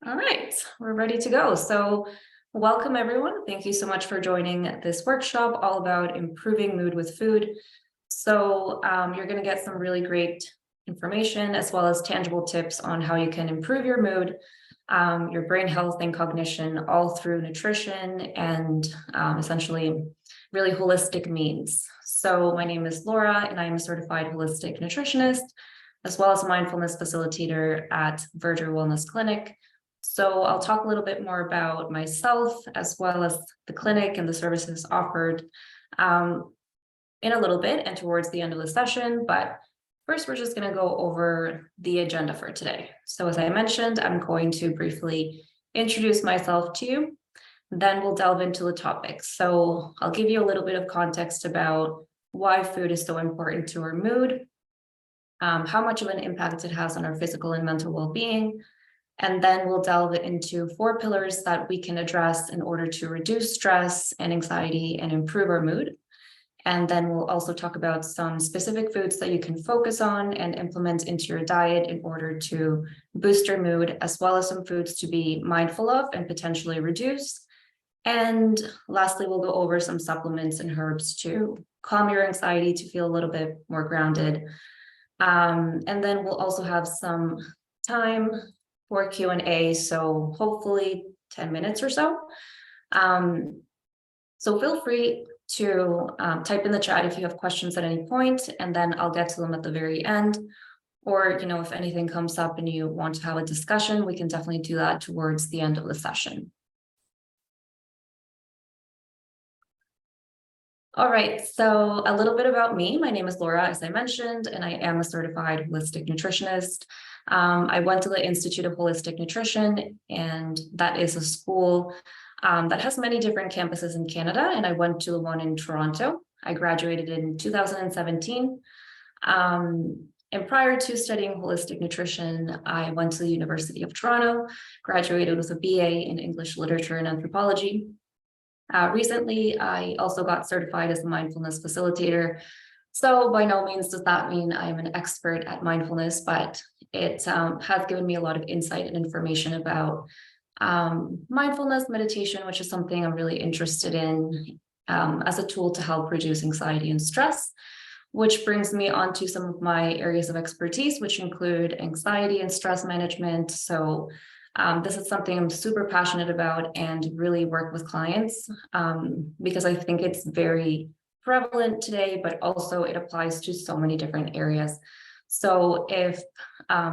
All right, we're ready to go. So welcome everyone. Thank you so much for joining this workshop all about improving mood with food. So you're going to get some really great information as well as tangible tips on how you can improve your mood, your brain health and cognition all through nutrition and essentially really holistic means. So my name is Laura and I am a certified holistic nutritionist as well as a mindfulness facilitator at Verger Wellness Clinic. So I'll talk a little bit more about myself as well as the clinic and the services offered in a little bit and towards the end of the session. But first, we're just going to go over the agenda for today. So as I mentioned, I'm going to briefly introduce myself to you. Then we'll delve into the topics. So I'll give you a little bit of context about why food is so important to our mood, how much of an impact it has on our physical and mental well-being. And then we'll delve into 4 pillars that we can address in order to reduce stress and anxiety and improve our mood. And then we'll also talk about some specific foods that you can focus on and implement into your diet in order to boost your mood, as well as some foods to be mindful of and potentially reduce. And lastly, we'll go over some supplements and herbs to calm your anxiety, to feel a little bit more grounded. And then we'll also have some time for Q&A, so hopefully 10 minutes or so. So feel free to type in the chat if you have questions at any point, and then I'll get to them at the very end. Or, if anything comes up and you want to have a discussion, we can definitely do that towards the end of the session. All right, so a little bit about me. My name is Laura, as I mentioned, and I am a certified holistic nutritionist. I went to the Institute of Holistic Nutrition, and that is a school that has many different campuses in Canada, and I went to the one in Toronto. I graduated in 2017. And prior to studying holistic nutrition, I went to the University of Toronto, graduated with a BA in English Literature and Anthropology. Recently, I also got certified as a mindfulness facilitator. So by no means does that mean I'm an expert at mindfulness, but it has given me a lot of insight and information about mindfulness meditation, which is something I'm really interested in as a tool to help reduce anxiety and stress, which brings me on to some of my areas of expertise, which include anxiety and stress management. So this is something I'm super passionate about and really work with clients because I think it's very prevalent today, but also it applies to so many different areas. So if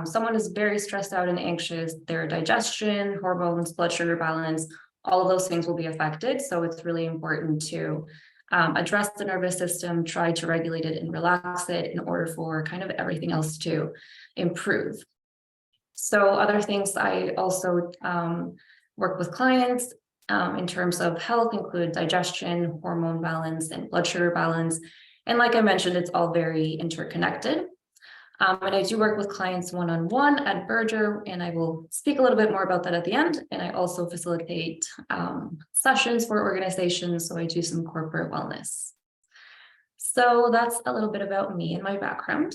someone is very stressed out and anxious, their digestion, hormones, blood sugar balance, all of those things will be affected. So it's really important to address the nervous system, try to regulate it and relax it in order for kind of everything else to improve. So other things I also work with clients in terms of health include digestion, hormone balance, and blood sugar balance. And like I mentioned, it's all very interconnected. And I do work with clients one-on-one at Verger, and I will speak a little bit more about that at the end. And I also facilitate sessions for organizations, so I do some corporate wellness. So that's a little bit about me and my background.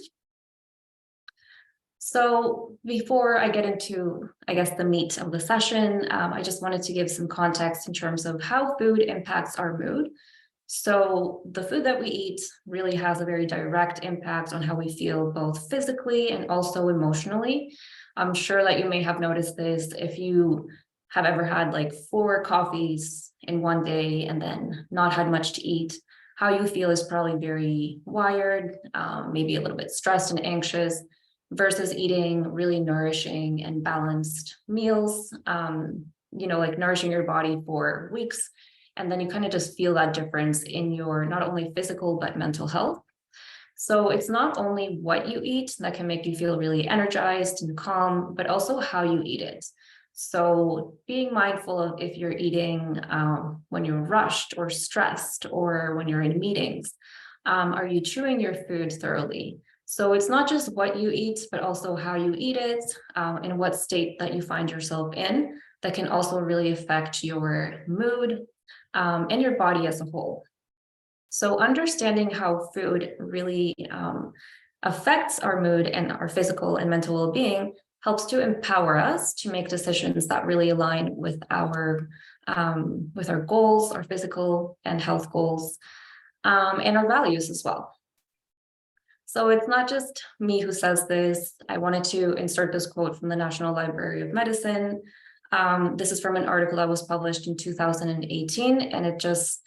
So before I get into, the meat of the session, I just wanted to give some context in terms of how food impacts our mood. So the food that we eat really has a very direct impact on how we feel, both physically and also emotionally. I'm sure that you may have noticed this if you have ever had like 4 coffees in one day and then not had much to eat. How you feel is probably very wired, maybe a little bit stressed and anxious, versus eating really nourishing and balanced meals, like nourishing your body for weeks. And then you kind of just feel that difference in your not only physical, but mental health. So it's not only what you eat that can make you feel really energized and calm, but also how you eat it. So being mindful of if you're eating when you're rushed or stressed or when you're in meetings, are you chewing your food thoroughly? So it's not just what you eat, but also how you eat it and what state that you find yourself in that can also really affect your mood and your body as a whole. So understanding how food really affects our mood and our physical and mental well-being helps to empower us to make decisions that really align with our goals, our physical and health goals, and our values as well. So it's not just me who says this. I wanted to insert this quote from the National Library of Medicine. This is from an article that was published in 2018, and it just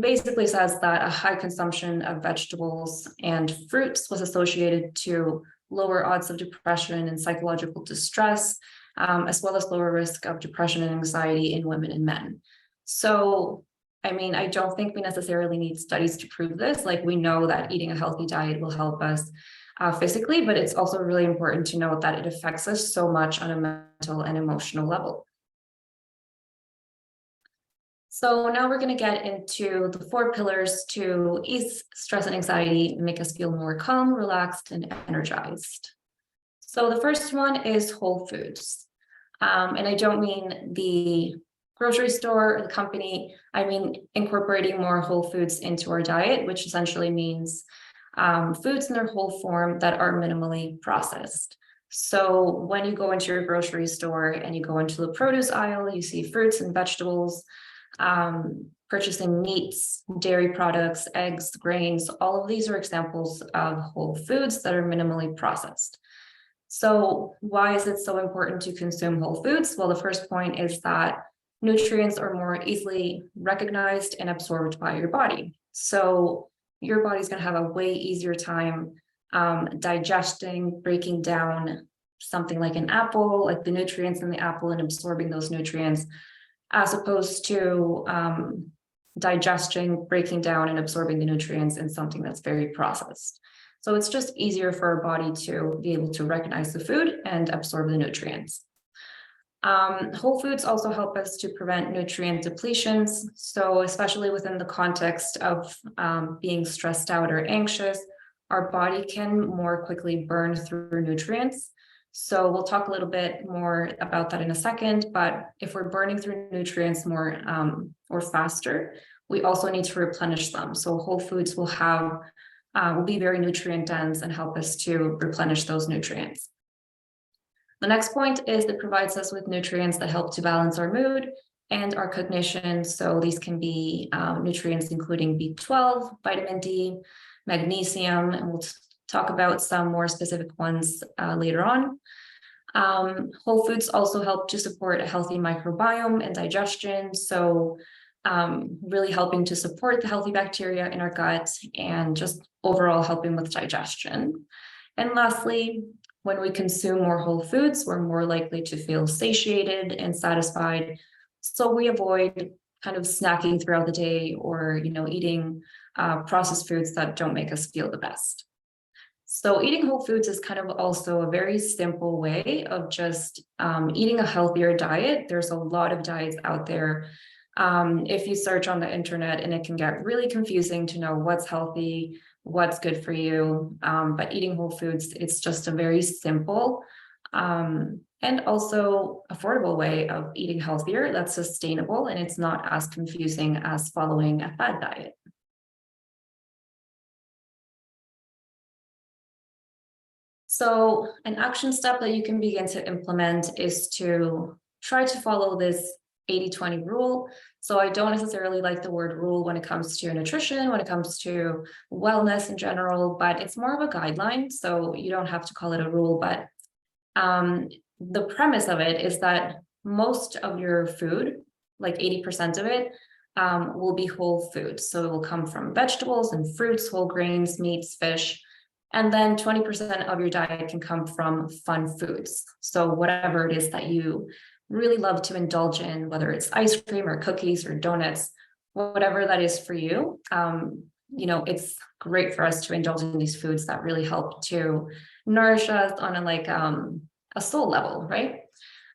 basically says that a high consumption of vegetables and fruits was associated to lower odds of depression and psychological distress, as well as lower risk of depression and anxiety in women and men. So, I mean, I don't think we necessarily need studies to prove this. Like, we know that eating a healthy diet will help us physically, but it's also really important to note that it affects us so much on a mental and emotional level. So now we're going to get into the 4 pillars to ease stress and anxiety and make us feel more calm, relaxed, and energized. So the first one is whole foods. And I don't mean the grocery store or the company. I mean incorporating more whole foods into our diet, which essentially means foods in their whole form that are minimally processed. So when you go into your grocery store and you go into the produce aisle, you see fruits and vegetables, purchasing meats, dairy products, eggs, grains. All of these are examples of whole foods that are minimally processed. So why is it so important to consume whole foods? Well, the first point is that nutrients are more easily recognized and absorbed by your body. So your body's going to have a way easier time digesting, breaking down something like an apple, like the nutrients in the apple, and absorbing those nutrients, as opposed to digesting, breaking down, and absorbing the nutrients in something that's very processed. So it's just easier for our body to be able to recognize the food and absorb the nutrients. Whole foods also help us to prevent nutrient depletions. So especially within the context of being stressed out or anxious, our body can more quickly burn through nutrients. So we'll talk a little bit more about that in a second, but if we're burning through nutrients more or faster, we also need to replenish them. So whole foods will be very nutrient dense and help us to replenish those nutrients. The next point is it provides us with nutrients that help to balance our mood and our cognition. So these can be nutrients including B12, vitamin D, magnesium, and we'll talk about some more specific ones later on. Whole foods also help to support a healthy microbiome and digestion. So really helping to support the healthy bacteria in our gut and just overall helping with digestion. And lastly, when we consume more whole foods, we're more likely to feel satiated and satisfied. So we avoid kind of snacking throughout the day or, eating processed foods that don't make us feel the best. So eating whole foods is kind of also a very simple way of just eating a healthier diet. There's a lot of diets out there. If you search on the internet, and it can get really confusing to know what's healthy, what's good for you. But eating whole foods, it's just a very simple and also affordable way of eating healthier that's sustainable, and it's not as confusing as following a fad diet. So an action step that you can begin to implement is to try to follow this 80-20 rule. So I don't necessarily like the word rule when it comes to nutrition, when it comes to wellness in general, but it's more of a guideline. So you don't have to call it a rule, but the premise of it is that most of your food, like 80% of it, will be whole food. So it will come from vegetables and fruits, whole grains, meats, fish. And then 20% of your diet can come from fun foods. So whatever it is that you really love to indulge in, whether it's ice cream or cookies or donuts, whatever that is for you, it's great for us to indulge in these foods that really help to nourish us on a soul level, right?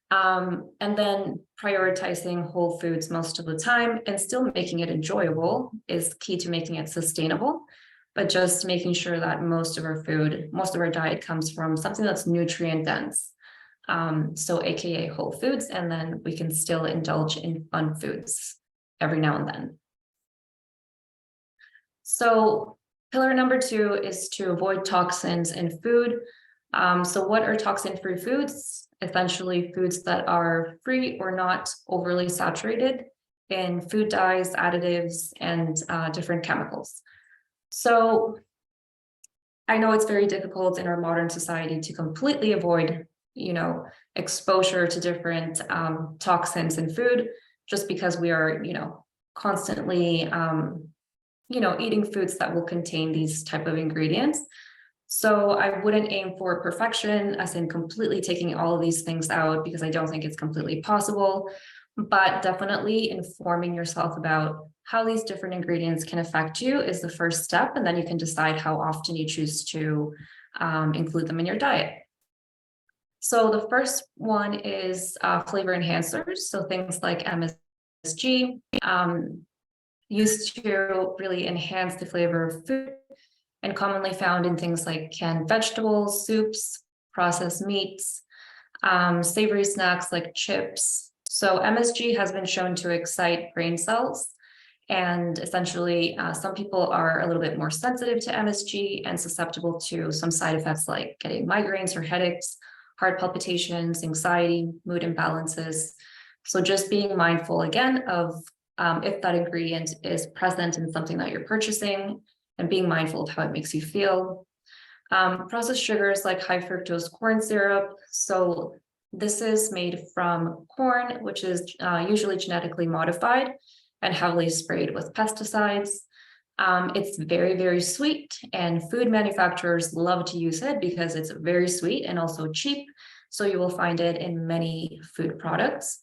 And then prioritizing whole foods most of the time and still making it enjoyable is key to making it sustainable. But just making sure that most of our diet comes from something that's nutrient dense. So AKA whole foods, and then we can still indulge in fun foods every now and then. So pillar number 2 is to avoid toxins in food. So what are toxin-free foods? Essentially foods that are free or not overly saturated in food dyes, additives, and different chemicals. So I know it's very difficult in our modern society to completely avoid, exposure to different toxins in food, just because we are, constantly, eating foods that will contain these type of ingredients. So I wouldn't aim for perfection, as in completely taking all of these things out, because I don't think it's completely possible, but definitely informing yourself about how these different ingredients can affect you is the first step. And then you can decide how often you choose to include them in your diet. So the first one is flavor enhancers. So things like MSG, used to really enhance the flavor of food, and commonly found in things like canned vegetables, soups, processed meats, savory snacks like chips. So MSG has been shown to excite brain cells. And essentially, some people are a little bit more sensitive to MSG and susceptible to some side effects like getting migraines or headaches, heart palpitations, anxiety, mood imbalances. So just being mindful again of if that ingredient is present in something that you're purchasing, and being mindful of how it makes you feel. Processed sugars like high fructose corn syrup. So this is made from corn, which is usually genetically modified and heavily sprayed with pesticides. It's very, very sweet, and food manufacturers love to use it because it's very sweet and also cheap. So you will find it in many food products.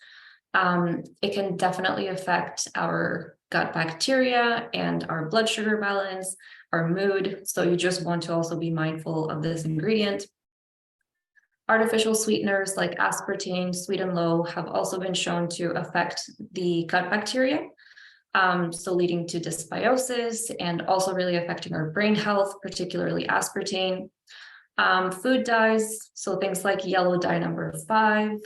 It can definitely affect our gut bacteria and our blood sugar balance, our mood. So you just want to also be mindful of this ingredient. Artificial sweeteners like aspartame, sweet and low, have also been shown to affect the gut bacteria. So leading to dysbiosis and also really affecting our brain health, particularly aspartame. Food dyes, so things like yellow dye number 5,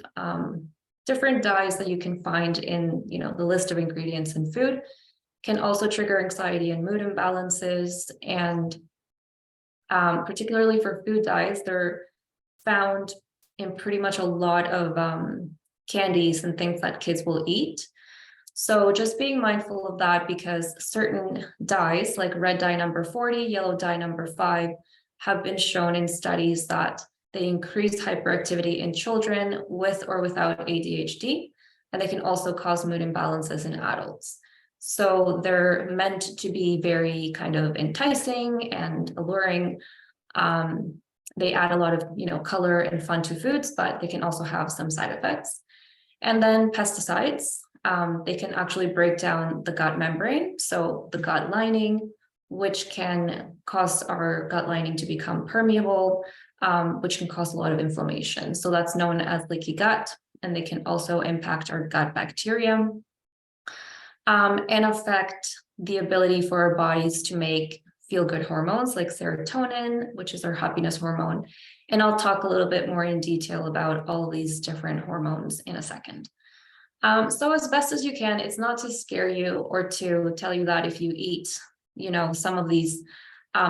different dyes that you can find in the list of ingredients in food, can also trigger anxiety and mood imbalances. And particularly for food dyes, they're found in pretty much a lot of candies and things that kids will eat. So just being mindful of that, because certain dyes like red dye number 40, yellow dye number 5 have been shown in studies that they increase hyperactivity in children with or without ADHD, and they can also cause mood imbalances in adults. So they're meant to be very kind of enticing and alluring. They add a lot of color and fun to foods, but they can also have some side effects. And then pesticides, they can actually break down the gut membrane, so the gut lining, which can cause our gut lining to become permeable, which can cause a lot of inflammation. So that's known as leaky gut, and they can also impact our gut bacteria and affect the ability for our bodies to make feel-good hormones like serotonin, which is our happiness hormone. And I'll talk a little bit more in detail about all these different hormones in a second. So as best as you can, it's not to scare you or to tell you that if you eat, some of these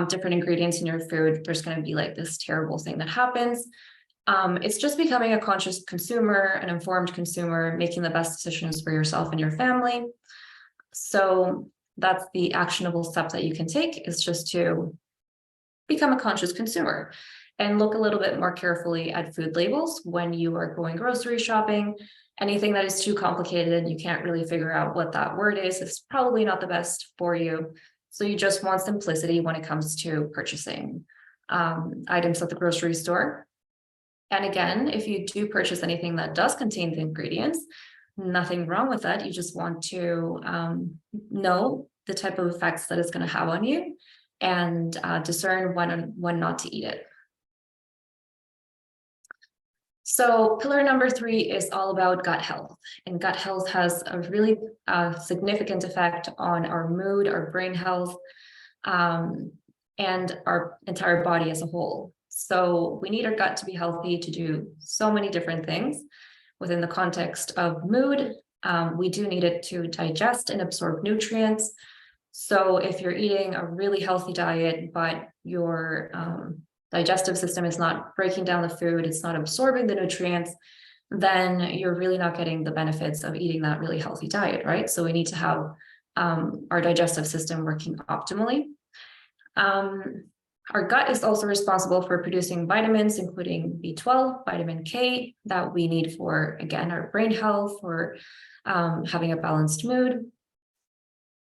different ingredients in your food, there's going to be like this terrible thing that happens. It's just becoming a conscious consumer, an informed consumer, making the best decisions for yourself and your family. So that's the actionable step that you can take, is just to become a conscious consumer and look a little bit more carefully at food labels when you are going grocery shopping. Anything that is too complicated and you can't really figure out what that word is, it's probably not the best for you. So you just want simplicity when it comes to purchasing items at the grocery store. And again, if you do purchase anything that does contain the ingredients, nothing wrong with that. You just want to know the type of effects that it's going to have on you, and discern when not to eat it. So pillar number 3 is all about gut health, and gut health has a really significant effect on our mood, our brain health, and our entire body as a whole. So we need our gut to be healthy to do so many different things. Within the context of mood, we do need it to digest and absorb nutrients. So if you're eating a really healthy diet, but your digestive system is not breaking down the food, it's not absorbing the nutrients, then you're really not getting the benefits of eating that really healthy diet, right? So we need to have our digestive system working optimally. Our gut is also responsible for producing vitamins, including B12, vitamin K, that we need for, again, our brain health, for having a balanced mood.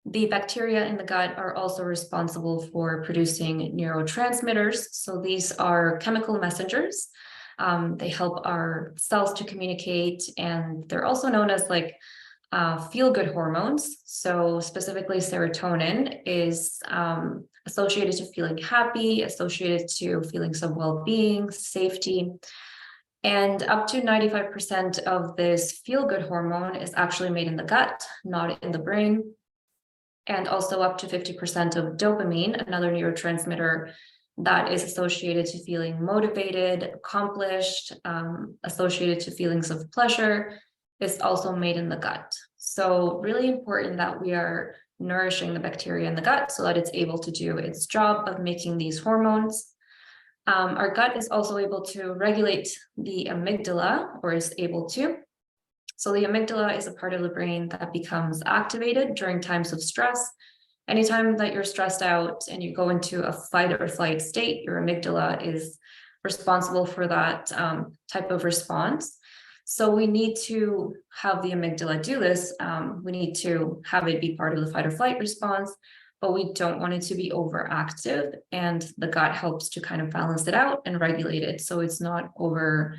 The bacteria in the gut are also responsible for producing neurotransmitters. So these are chemical messengers. They help our cells to communicate, and they're also known as like feel-good hormones. So specifically serotonin is associated to feeling happy, associated to feelings of well-being, safety. And up to 95% of this feel-good hormone is actually made in the gut, not in the brain. And also up to 50% of dopamine, another neurotransmitter that is associated to feeling motivated, accomplished, associated to feelings of pleasure, is also made in the gut. So really important that we are nourishing the bacteria in the gut so that it's able to do its job of making these hormones. Our gut is also able to regulate the amygdala, or is able to. So the amygdala is a part of the brain that becomes activated during times of stress. Anytime that you're stressed out and you go into a fight or flight state, your amygdala is responsible for that type of response. So we need to have the amygdala do this. We need to have it be part of the fight or flight response, but we don't want it to be overactive. And the gut helps to kind of balance it out and regulate it so it's not over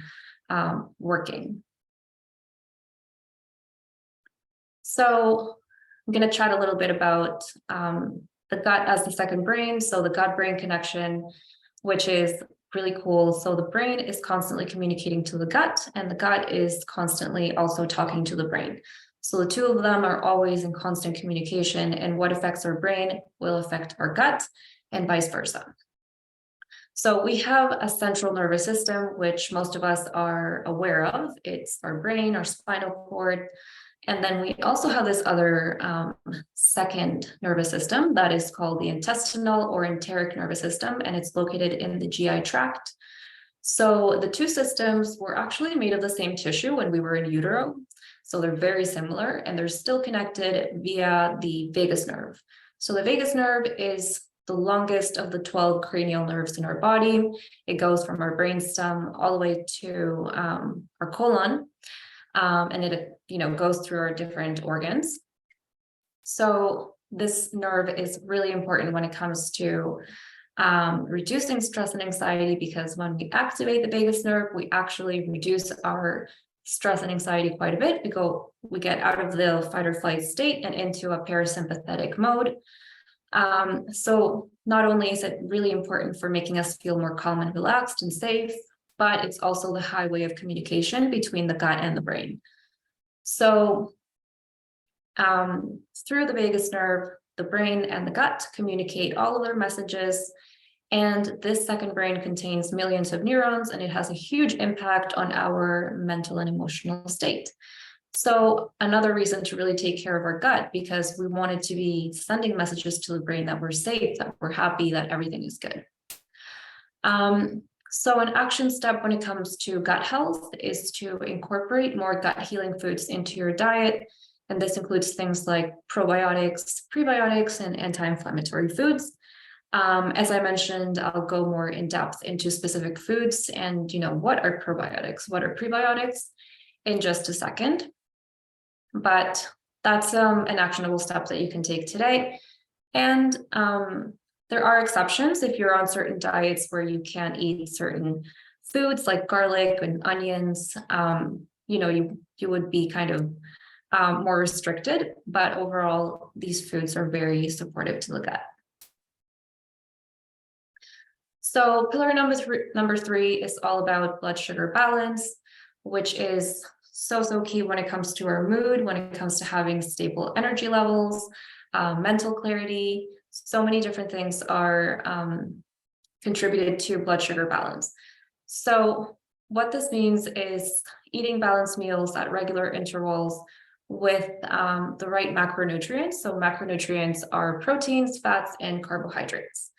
working. So I'm going to chat a little bit about the gut as the second brain. So the gut-brain connection, which is really cool. So the brain is constantly communicating to the gut, and the gut is constantly also talking to the brain. So the two of them are always in constant communication, and what affects our brain will affect our gut and vice versa. So we have a central nervous system, which most of us are aware of. It's our brain, our spinal cord. And then we also have this other second nervous system that is called the intestinal or enteric nervous system, and it's located in the GI tract. So the two systems were actually made of the same tissue when we were in utero. So they're very similar, and they're still connected via the vagus nerve. So the vagus nerve is the longest of the 12 cranial nerves in our body. It goes from our brainstem all the way to our colon. And it goes through our different organs. So this nerve is really important when it comes to reducing stress and anxiety, because when we activate the vagus nerve, we actually reduce our stress and anxiety quite a bit. We get out of the fight or flight state and into a parasympathetic mode. So not only is it really important for making us feel more calm and relaxed and safe, but it's also the highway of communication between the gut and the brain. So through the vagus nerve, the brain and the gut communicate all of their messages. And this second brain contains millions of neurons, and it has a huge impact on our mental and emotional state. So another reason to really take care of our gut, because we want it to be sending messages to the brain that we're safe, that we're happy, that everything is good. So an action step when it comes to gut health is to incorporate more gut healing foods into your diet. And this includes things like probiotics, prebiotics, and anti-inflammatory foods. As I mentioned, I'll go more in depth into specific foods and, what are probiotics, what are prebiotics in just a second. But that's an actionable step that you can take today. And there are exceptions if you're on certain diets where you can't eat certain foods like garlic and onions. You would be kind of more restricted, but overall, these foods are very supportive to the gut. So pillar number three is all about blood sugar balance, which is so key when it comes to our mood, when it comes to having stable energy levels, mental clarity. So many different things are contributed to blood sugar balance. So what this means is eating balanced meals at regular intervals with the right macronutrients. So macronutrients are proteins, fats, and carbohydrates.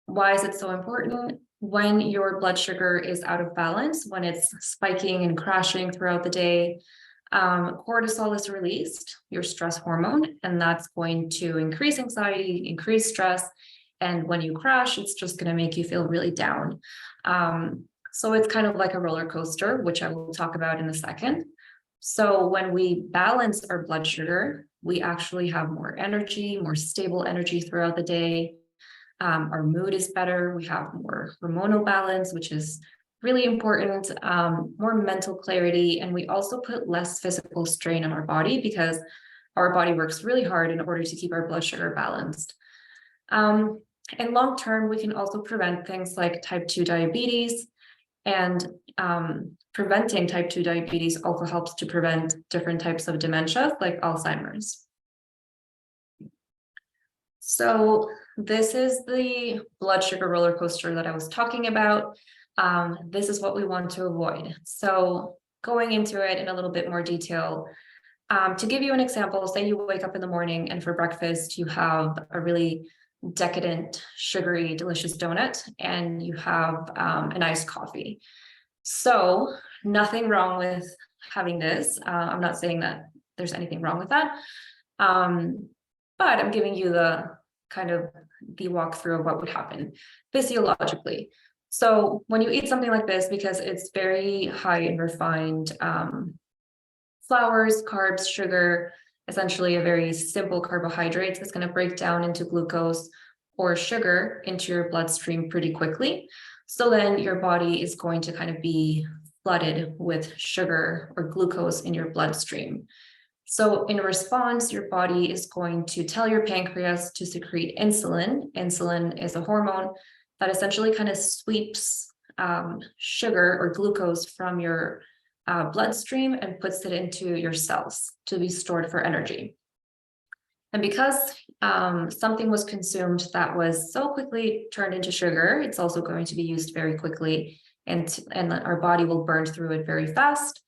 Why is it so important? When your blood sugar is out of balance, when it's spiking and crashing throughout the day, cortisol is released, your stress hormone, and that's going to increase anxiety, increase stress. And when you crash, it's just going to make you feel really down. So it's kind of like a roller coaster, which I will talk about in a second. So when we balance our blood sugar, we actually have more energy, more stable energy throughout the day. Our mood is better. We have more hormonal balance, which is really important, more mental clarity. And we also put less physical strain on our body because our body works really hard in order to keep our blood sugar balanced. In long term, we can also prevent things like type 2 diabetes, and preventing type 2 diabetes also helps to prevent different types of dementia like Alzheimer's. So this is the blood sugar roller coaster that I was talking about. This is what we want to avoid. So going into it in a little bit more detail, to give you an example, say you wake up in the morning and for breakfast you have a really decadent, sugary, delicious donut, and you have an iced coffee. So nothing wrong with having this. I'm not saying that there's anything wrong with that. But I'm giving you the kind of the walkthrough of what would happen physiologically. So when you eat something like this, because it's very high in refined flours, carbs, sugar, essentially a very simple carbohydrate that's going to break down into glucose or sugar into your bloodstream pretty quickly. So then your body is going to kind of be flooded with sugar or glucose in your bloodstream. So in response, your body is going to tell your pancreas to secrete insulin. Insulin is a hormone that essentially kind of sweeps sugar or glucose from your bloodstream and puts it into your cells to be stored for energy. And because something was consumed that was so quickly turned into sugar, it's also going to be used very quickly, and our body will burn through it very fast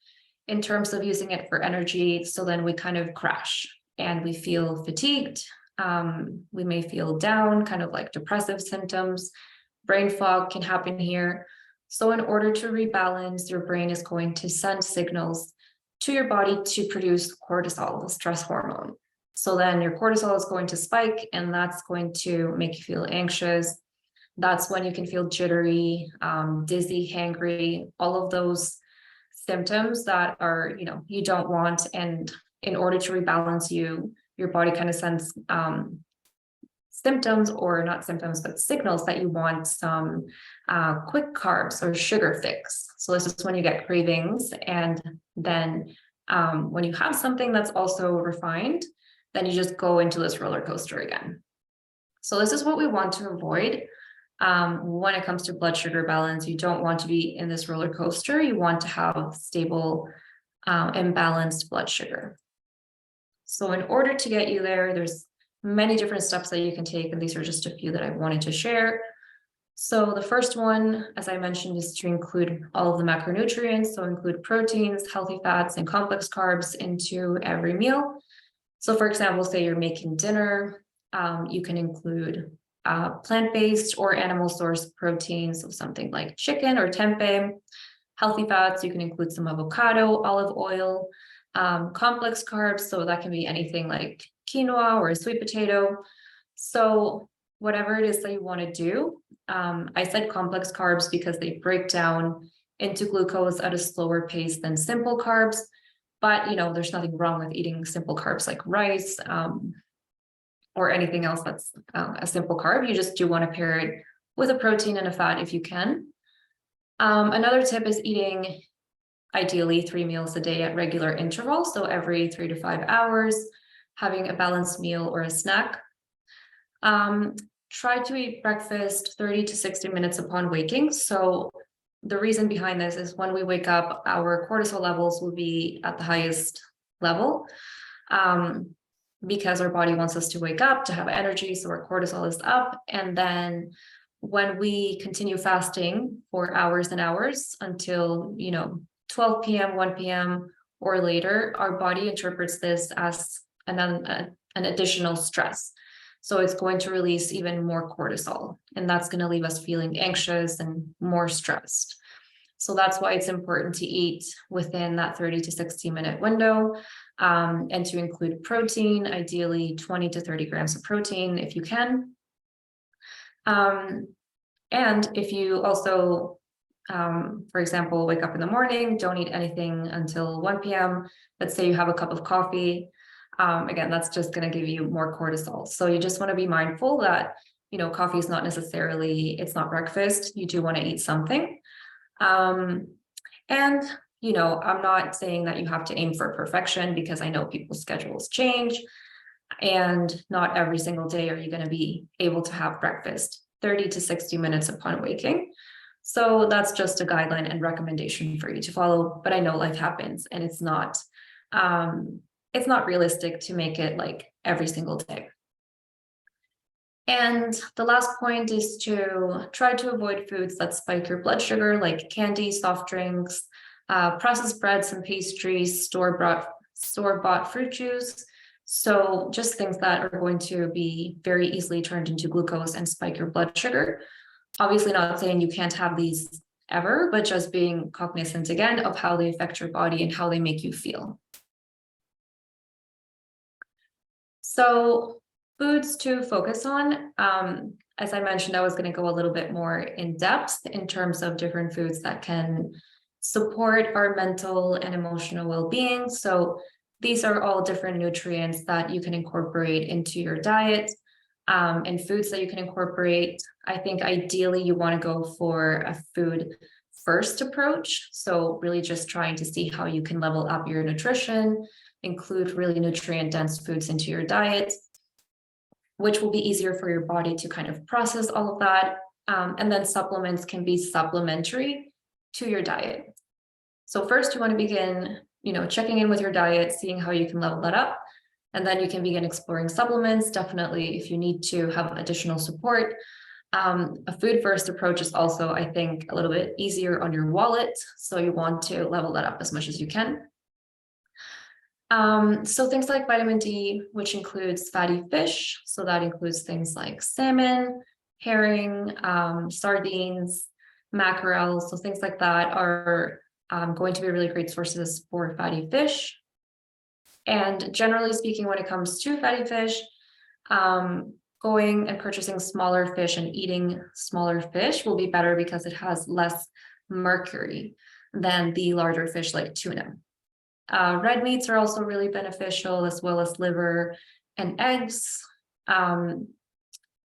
in terms of using it for energy. So then we kind of crash and we feel fatigued. We may feel down, kind of like depressive symptoms. Brain fog can happen here. So in order to rebalance, your brain is going to send signals to your body to produce cortisol, the stress hormone. So then your cortisol is going to spike, and that's going to make you feel anxious. That's when you can feel jittery, dizzy, hangry, all of those symptoms that are, you don't want. And in order to rebalance your body kind of sends symptoms, or not symptoms, but signals that you want some quick carbs or sugar fix. So this is when you get cravings. And then when you have something that's also refined, then you just go into this roller coaster again. So this is what we want to avoid. When it comes to blood sugar balance, you don't want to be in this roller coaster. You want to have stable and balanced blood sugar. So in order to get you there, there's many different steps that you can take, and these are just a few that I wanted to share. So the first one, as I mentioned, is to include all of the macronutrients. So include proteins, healthy fats, and complex carbs into every meal. So for example, say you're making dinner, you can include plant-based or animal source proteins, so something like chicken or tempeh. Healthy fats, you can include some avocado, olive oil. Complex carbs, so that can be anything like quinoa or a sweet potato. So whatever it is that you want to do, I said complex carbs because they break down into glucose at a slower pace than simple carbs. But there's nothing wrong with eating simple carbs like rice, or anything else that's a simple carb. You just do want to pair it with a protein and a fat if you can. Another tip is eating ideally 3 meals a day at regular intervals. So every 3 to 5 hours, having a balanced meal or a snack. Try to eat breakfast 30 to 60 minutes upon waking. So the reason behind this is when we wake up, our cortisol levels will be at the highest level. Because our body wants us to wake up, to have energy, so our cortisol is up. And then when we continue fasting for hours and hours until 12 p.m., 1 p.m. or later, our body interprets this as an additional stress. So it's going to release even more cortisol, and that's going to leave us feeling anxious and more stressed. So that's why it's important to eat within that 30 to 60-minute window, and to include protein, ideally 20 to 30 grams of protein if you can. And if you also, for example, wake up in the morning, don't eat anything until 1 p.m., let's say you have a cup of coffee, again, that's just going to give you more cortisol. So you just want to be mindful that, coffee is not necessarily, it's not breakfast. You do want to eat something. And, I'm not saying that you have to aim for perfection, because I know people's schedules change, and not every single day are you going to be able to have breakfast 30 to 60 minutes upon waking. So that's just a guideline and recommendation for you to follow. But I know life happens, and it's not realistic to make it like every single day. And the last point is to try to avoid foods that spike your blood sugar, like candy, soft drinks, processed breads and pastries, store-bought fruit juice. So just things that are going to be very easily turned into glucose and spike your blood sugar. Obviously not saying you can't have these ever, but just being cognizant again of how they affect your body and how they make you feel. So foods to focus on. As I mentioned, I was going to go a little bit more in depth in terms of different foods that can support our mental and emotional well-being. So these are all different nutrients that you can incorporate into your diet, and foods that you can incorporate. I think ideally you want to go for a food first approach. So really just trying to see how you can level up your nutrition, include really nutrient dense foods into your diet, which will be easier for your body to kind of process all of that. And then supplements can be supplementary to your diet. So first you want to begin, checking in with your diet, seeing how you can level that up. And then you can begin exploring supplements. Definitely, if you need to have additional support. A food first approach is also, I think, a little bit easier on your wallet. So you want to level that up as much as you can. So things like vitamin D, which includes fatty fish. So that includes things like salmon, herring, sardines, mackerel. So things like that are going to be really great sources for fatty fish. And generally speaking, when it comes to fatty fish, going and purchasing smaller fish and eating smaller fish will be better because it has less mercury than the larger fish like tuna. Red meats are also really beneficial, as well as liver and eggs.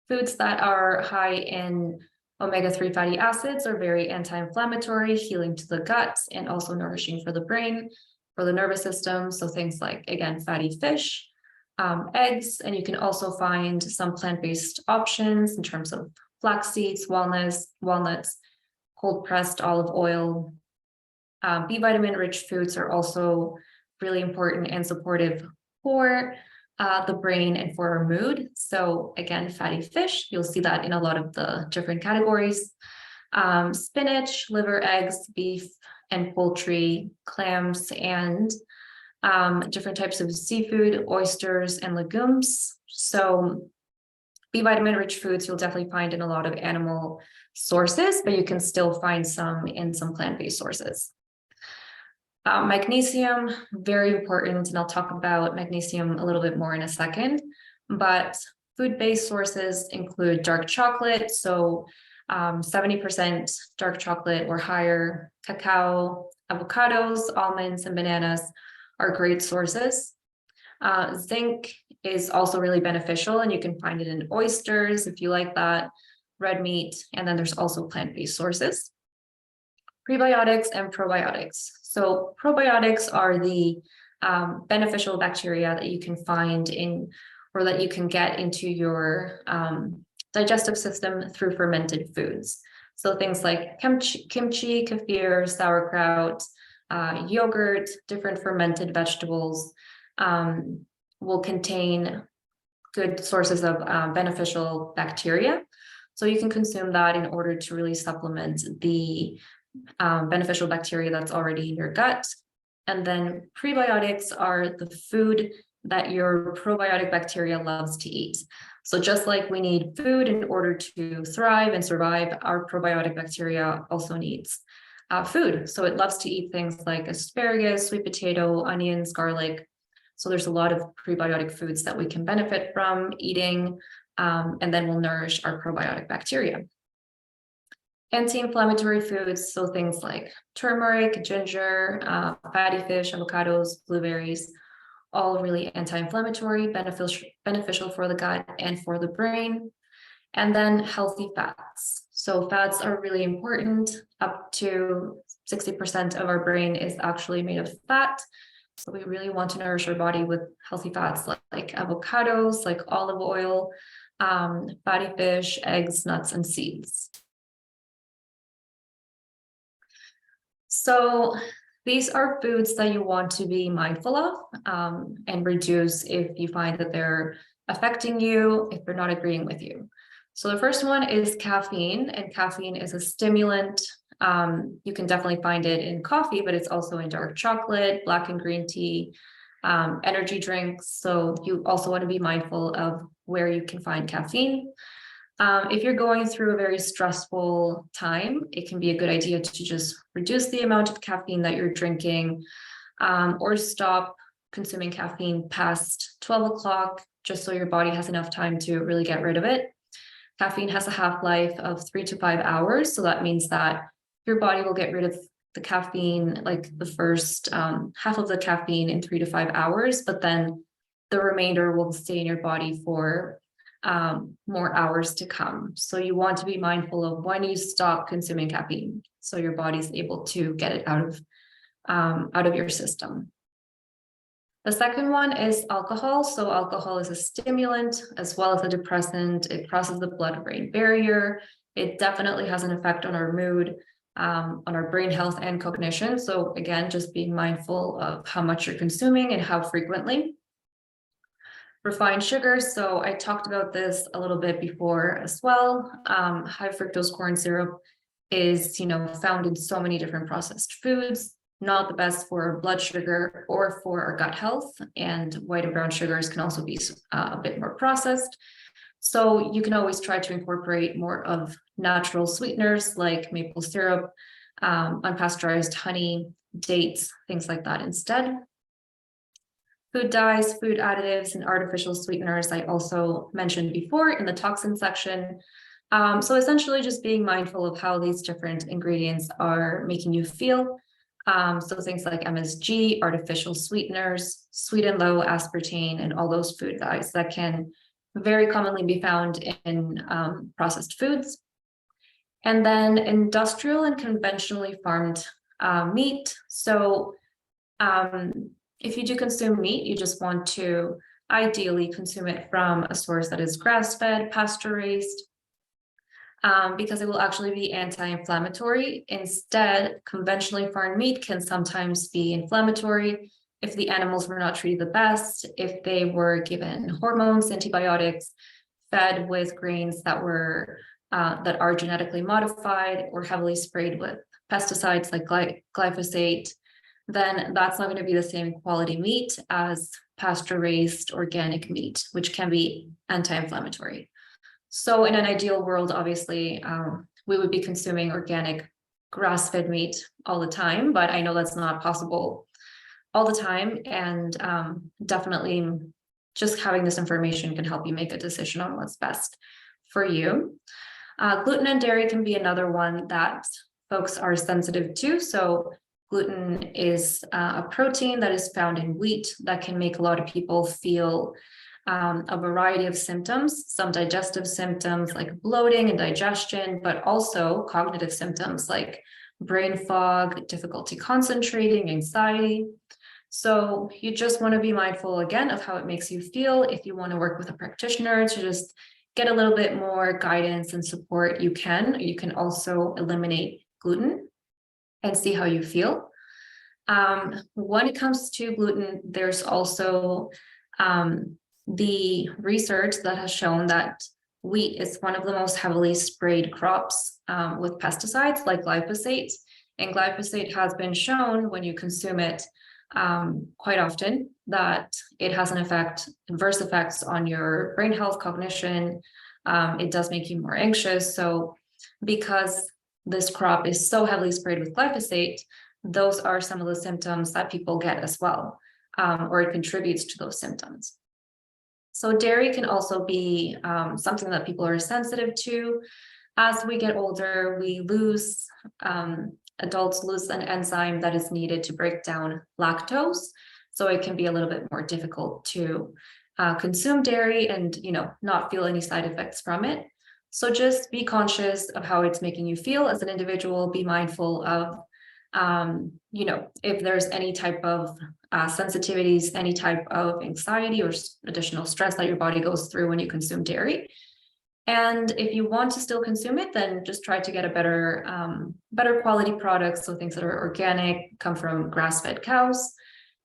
Foods that are high in omega-3 fatty acids are very anti-inflammatory, healing to the gut, and also nourishing for the brain, for the nervous system. So things like, again, fatty fish, eggs, and you can also find some plant-based options in terms of flax seeds, walnuts, cold-pressed olive oil. B vitamin-rich foods are also really important and supportive for the brain and for our mood. So again, fatty fish, you'll see that in a lot of the different categories. Spinach, liver, eggs, beef, and poultry, clams, and different types of seafood, oysters, and legumes. So B vitamin-rich foods you'll definitely find in a lot of animal sources, but you can still find some in some plant-based sources. Magnesium, very important, and I'll talk about magnesium a little bit more in a second, but food-based sources include dark chocolate, so 70% dark chocolate or higher, cacao, avocados, almonds, and bananas are great sources. Zinc is also really beneficial, and you can find it in oysters if you like that, red meat, and then there's also plant-based sources. Prebiotics and probiotics. So probiotics are the beneficial bacteria that you can find in, or that you can get into your digestive system through fermented foods. So things like kimchi, kefir, sauerkraut, yogurt, different fermented vegetables will contain good sources of beneficial bacteria. So you can consume that in order to really supplement the beneficial bacteria that's already in your gut. And then prebiotics are the food that your probiotic bacteria loves to eat. So just like we need food in order to thrive and survive, our probiotic bacteria also needs food. So it loves to eat things like asparagus, sweet potato, onions, garlic. So there's a lot of prebiotic foods that we can benefit from eating, and then will nourish our probiotic bacteria. Anti-inflammatory foods, so things like turmeric, ginger, fatty fish, avocados, blueberries, all really anti-inflammatory, beneficial for the gut and for the brain. And then healthy fats. So fats are really important. Up to 60% of our brain is actually made of fat. So we really want to nourish our body with healthy fats like avocados, like olive oil, fatty fish, eggs, nuts, and seeds. So these are foods that you want to be mindful of and reduce if you find that they're affecting you, if they're not agreeing with you. So the first one is caffeine, and caffeine is a stimulant. You can definitely find it in coffee, but it's also in dark chocolate, black and green tea, energy drinks. So you also want to be mindful of where you can find caffeine. If you're going through a very stressful time, it can be a good idea to just reduce the amount of caffeine that you're drinking, or stop consuming caffeine past 12 o'clock, just so your body has enough time to really get rid of it. Caffeine has a half-life of 3 to 5 hours. So that means that your body will get rid of the caffeine, like the first half of the caffeine in 3 to 5 hours, but then the remainder will stay in your body for more hours to come. So you want to be mindful of when you stop consuming caffeine, so your body's able to get it out of your system. The second one is alcohol. So alcohol is a stimulant as well as a depressant. It crosses the blood-brain barrier. It definitely has an effect on our mood, on our brain health and cognition. So again, just being mindful of how much you're consuming and how frequently. Refined sugars. So I talked about this a little bit before as well. High fructose corn syrup is, found in so many different processed foods, not the best for blood sugar or for our gut health. And white and brown sugars can also be a bit more processed. So you can always try to incorporate more of natural sweeteners like maple syrup, unpasteurized honey, dates, things like that instead. Food dyes, food additives, and artificial sweeteners I also mentioned before in the toxin section. So essentially just being mindful of how these different ingredients are making you feel. So things like MSG, artificial sweeteners, sweet and low aspartame, and all those food dyes that can very commonly be found in processed foods. And then industrial and conventionally farmed meat. So if you do consume meat, you just want to ideally consume it from a source that is grass-fed, pasture-raised, because it will actually be anti-inflammatory. Instead, conventionally farmed meat can sometimes be inflammatory if the animals were not treated the best, if they were given hormones, antibiotics, fed with grains that are genetically modified or heavily sprayed with pesticides like glyphosate, then that's not going to be the same quality meat as pasture-raised organic meat, which can be anti-inflammatory. So in an ideal world, obviously, we would be consuming organic grass-fed meat all the time, but I know that's not possible all the time. And definitely just having this information can help you make a decision on what's best for you. Gluten and dairy can be another one that folks are sensitive to. So gluten is a protein that is found in wheat that can make a lot of people feel a variety of symptoms, some digestive symptoms like bloating and digestion, but also cognitive symptoms like brain fog, difficulty concentrating, anxiety. So you just want to be mindful again of how it makes you feel. If you want to work with a practitioner to just get a little bit more guidance and support, you can also eliminate gluten and see how you feel. When it comes to gluten, there's also the research that has shown that wheat is one of the most heavily sprayed crops with pesticides like glyphosate. And glyphosate has been shown when you consume it quite often, that it has adverse effects on your brain health, cognition. It does make you more anxious. So because this crop is so heavily sprayed with glyphosate, those are some of the symptoms that people get as well, or it contributes to those symptoms. So dairy can also be something that people are sensitive to. As we get older, adults lose an enzyme that is needed to break down lactose. So it can be a little bit more difficult to consume dairy and, not feel any side effects from it. So just be conscious of how it's making you feel as an individual. Be mindful of, if there's any type of sensitivities, any type of anxiety or additional stress that your body goes through when you consume dairy. And if you want to still consume it, then just try to get a better quality products. So things that are organic, come from grass-fed cows,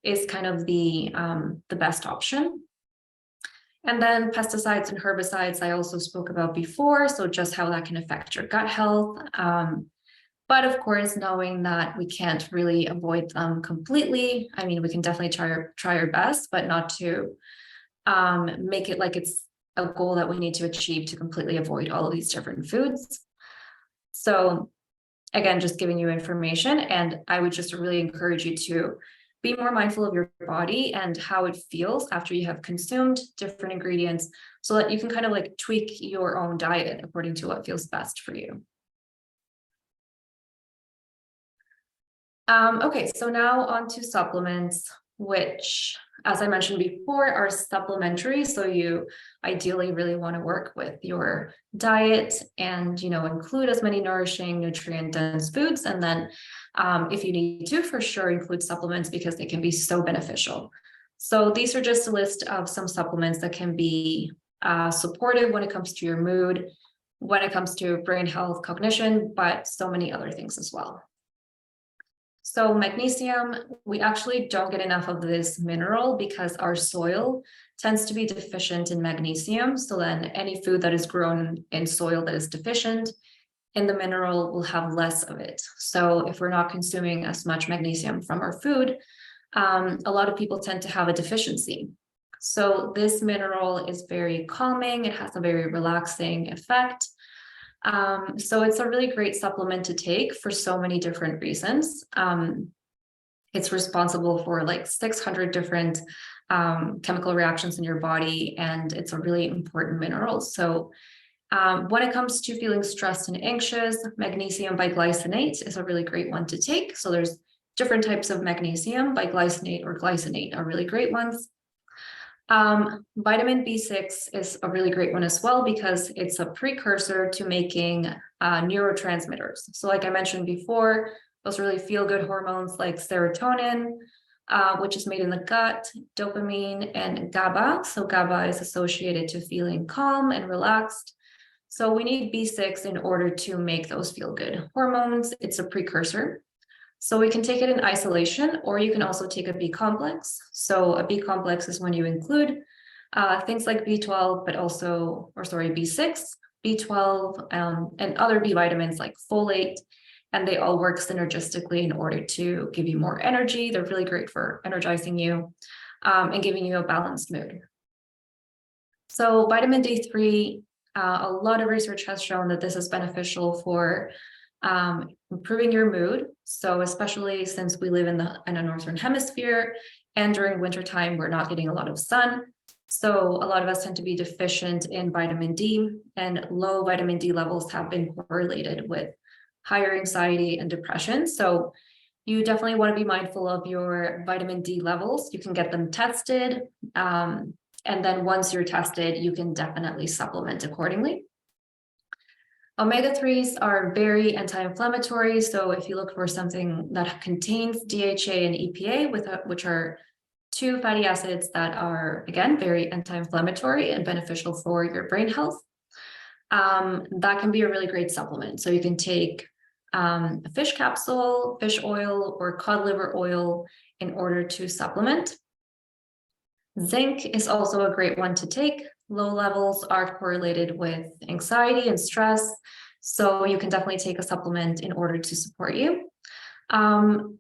is kind of the best option. And then pesticides and herbicides I also spoke about before, so just how that can affect your gut health. But of course, knowing that we can't really avoid them completely. I mean, we can definitely try our best, but not to make it like it's a goal that we need to achieve to completely avoid all of these different foods. So again, just giving you information, and I would just really encourage you to be more mindful of your body and how it feels after you have consumed different ingredients, so that you can kind of like tweak your own diet according to what feels best for you. Okay, so now on to supplements, which, as I mentioned before, are supplementary. So you ideally really want to work with your diet and, include as many nourishing, nutrient-dense foods. And then if you need to, for sure, include supplements, because they can be so beneficial. So these are just a list of some supplements that can be supportive when it comes to your mood, when it comes to brain health, cognition, but so many other things as well. So magnesium, we actually don't get enough of this mineral because our soil tends to be deficient in magnesium. So then any food that is grown in soil that is deficient in the mineral will have less of it. So if we're not consuming as much magnesium from our food, a lot of people tend to have a deficiency. So this mineral is very calming. It has a very relaxing effect. So it's a really great supplement to take for so many different reasons. It's responsible for like 600 different chemical reactions in your body, and it's a really important mineral. So when it comes to feeling stressed and anxious, magnesium biglycinate is a really great one to take. So there's different types of magnesium. Biglycinate or glycinate are really great ones. Vitamin B6 is a really great one as well, because it's a precursor to making neurotransmitters. So like I mentioned before, those really feel-good hormones like serotonin, which is made in the gut, dopamine, and GABA. So GABA is associated to feeling calm and relaxed. So we need B6 in order to make those feel-good hormones. It's a precursor. So we can take it in isolation, or you can also take a B complex. So a B complex is when you include things like B12, but also, B6, B12, and other B vitamins like folate, and they all work synergistically in order to give you more energy. They're really great for energizing you and giving you a balanced mood. So vitamin D3, a lot of research has shown that this is beneficial for improving your mood. So especially since we live in a northern hemisphere, and during wintertime, we're not getting a lot of sun. So a lot of us tend to be deficient in vitamin D, and low vitamin D levels have been correlated with higher anxiety and depression. So you definitely want to be mindful of your vitamin D levels. You can get them tested. And then once you're tested, you can definitely supplement accordingly. Omega-3s are very anti-inflammatory. So if you look for something that contains DHA and EPA, which are two fatty acids that are, again, very anti-inflammatory and beneficial for your brain health, that can be a really great supplement. So you can take a fish capsule, fish oil, or cod liver oil in order to supplement. Zinc is also a great one to take. Low levels are correlated with anxiety and stress, so you can definitely take a supplement in order to support you.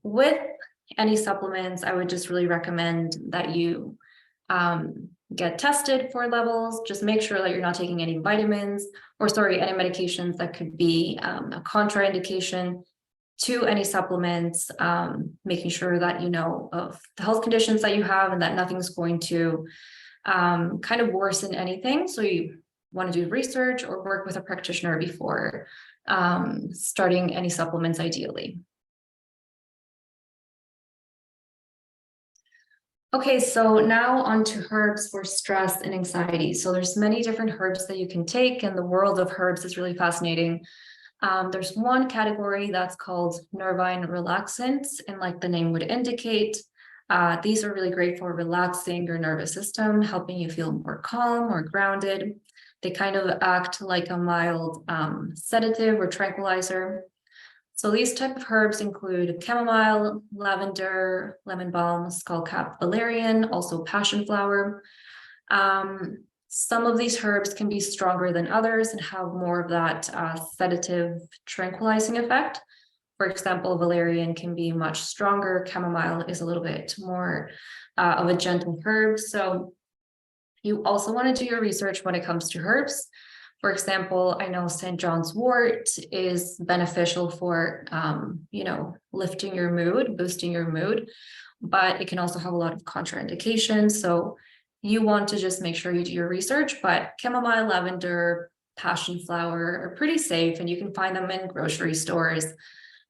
With any supplements, I would just really recommend that you get tested for levels. Just make sure that you're not taking any vitamins or any medications that could be a contraindication to any supplements, making sure that you know of the health conditions that you have and that nothing's going to kind of worsen anything. So you want to do research or work with a practitioner before starting any supplements ideally. Okay, so now on to herbs for stress and anxiety. So there's many different herbs that you can take, and the world of herbs is really fascinating. There's one category that's called nervine relaxants, and like the name would indicate, these are really great for relaxing your nervous system, helping you feel more calm or grounded. They kind of act like a mild sedative or tranquilizer. So these type of herbs include chamomile, lavender, lemon balm, skullcap valerian, also passion flower. Some of these herbs can be stronger than others and have more of that sedative, tranquilizing effect. For example, valerian can be much stronger. Chamomile is a little bit more of a gentle herb. So you also want to do your research when it comes to herbs. For example, I know St. John's wort is beneficial for, lifting your mood, boosting your mood, but it can also have a lot of contraindications. So you want to just make sure you do your research, but chamomile, lavender, passion flower are pretty safe, and you can find them in grocery stores.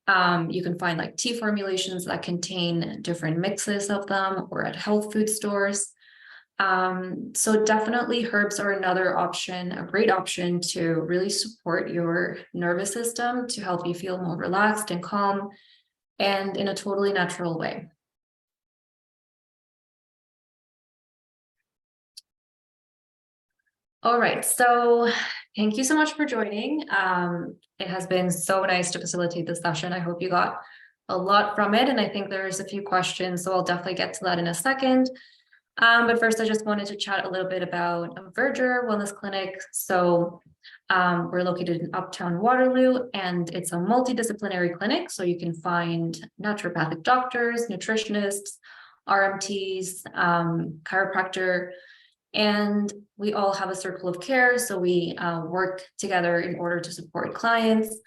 You can find like tea formulations that contain different mixes of them, or at health food stores. So definitely herbs are another option, a great option to really support your nervous system, to help you feel more relaxed and calm, and in a totally natural way. All right, so thank you so much for joining. It has been so nice to facilitate this session. I hope you got a lot from it, and I think there's a few questions, so I'll definitely get to that in a second. But first, I just wanted to chat a little bit about Verdure Wellness Clinic. So we're located in Uptown Waterloo, and it's a multidisciplinary clinic. So you can find naturopathic doctors, nutritionists, RMTs, chiropractor, and we all have a circle of care. So we work together in order to support clients.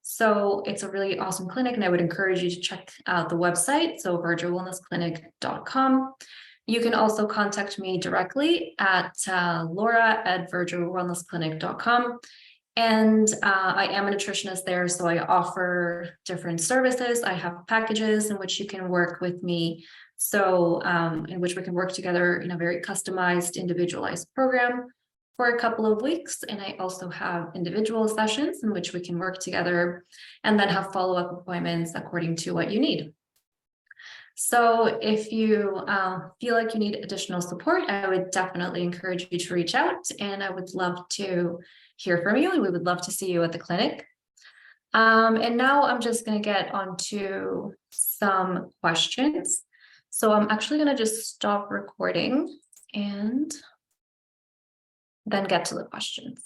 So it's a really awesome clinic, and I would encourage you to check out the website. So verdurewellnessclinic.com. You can also contact me directly at laura@verdurewellnessclinic.com. And I am a nutritionist there, so I offer different services. I have packages in which you can work with me, so in which we can work together in a very customized, individualized program for a couple of weeks. And I also have individual sessions in which we can work together and then have follow-up appointments according to what you need. So if you feel like you need additional support, I would definitely encourage you to reach out, and I would love to hear from you, and we would love to see you at the clinic. And now I'm just going to get onto some questions. So I'm actually going to just stop recording and then get to the questions.